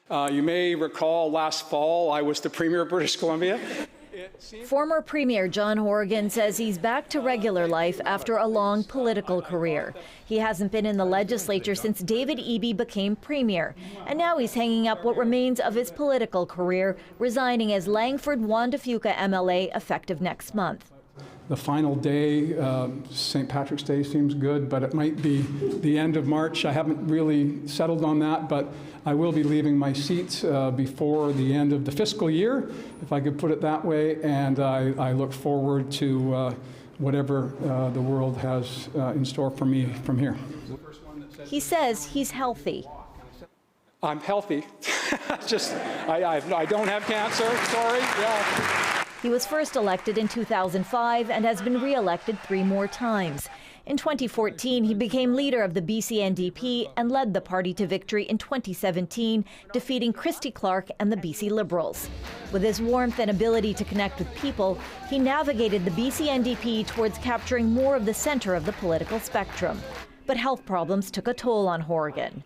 You may recall last fall I was the Premier of British Columbia. Former Premier John Horgan says he's back to regular life after a long political career. He hasn't been in the legislature since David Eby became Premier, and now he's hanging up what remains of his political career, resigning as Langford-Juan de Fuca MLA effective next month. The final day, St. Patrick's Day, seems good, but it might be the end of March. I haven't really settled on that, but I will be leaving my seat before the end of the fiscal year, if I could put it that way, and I look forward to whatever the world has in store for me from here. He says he's healthy. I'm healthy. I don't have cancer, sorry. Yeah. He was first elected in 2005 and has been re-elected 3 more times. In 2014, he became leader of the BC NDP and led the party to victory in 2017, defeating Christy Clark and the BC Liberals. With his warmth and ability to connect with people, he navigated the BC NDP towards capturing more of the center of the political spectrum. But health problems took a toll on Horgan.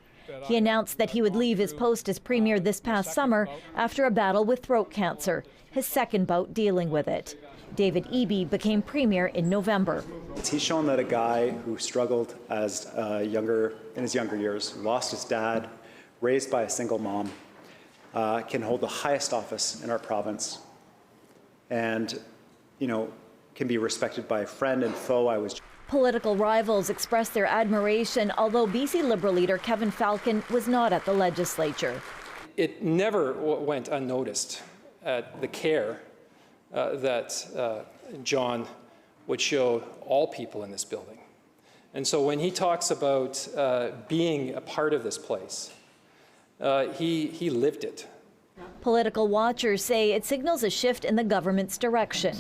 He announced that he would leave his post as Premier this past summer after a battle with throat cancer, his second bout dealing with it. David Eby became Premier in November. He's shown that a guy who struggled as in his younger years, lost his dad, raised by a single mom, can hold the highest office in our province, and can be respected by friend and foe. Political rivals expressed their admiration, although BC Liberal leader Kevin Falcon was not at the legislature. It never went unnoticed the care that John would show all people in this building. And so when he talks about being a part of this place, he lived it. Political watchers say it signals a shift in the government's direction.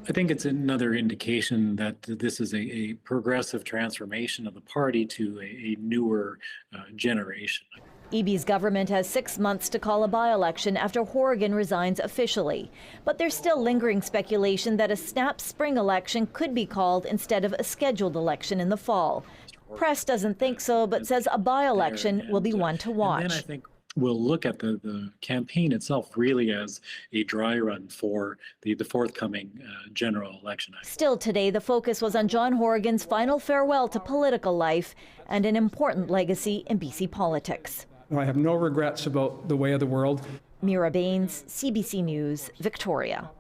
I think it's another indication that this is a progressive transformation of the party to a newer generation. Eby's government has 6 months to call a by-election after Horgan resigns officially. But there's still lingering speculation that a snap spring election could be called instead of a scheduled election in the fall. Press doesn't think so, but says a by-election will be one to watch. And then I think we'll look at the campaign itself really as a dry run for the forthcoming general election. Still today, the focus was on John Horgan's final farewell to political life and an important legacy in BC politics. I have no regrets about the way of the world. Mira Baines, CBC News, Victoria.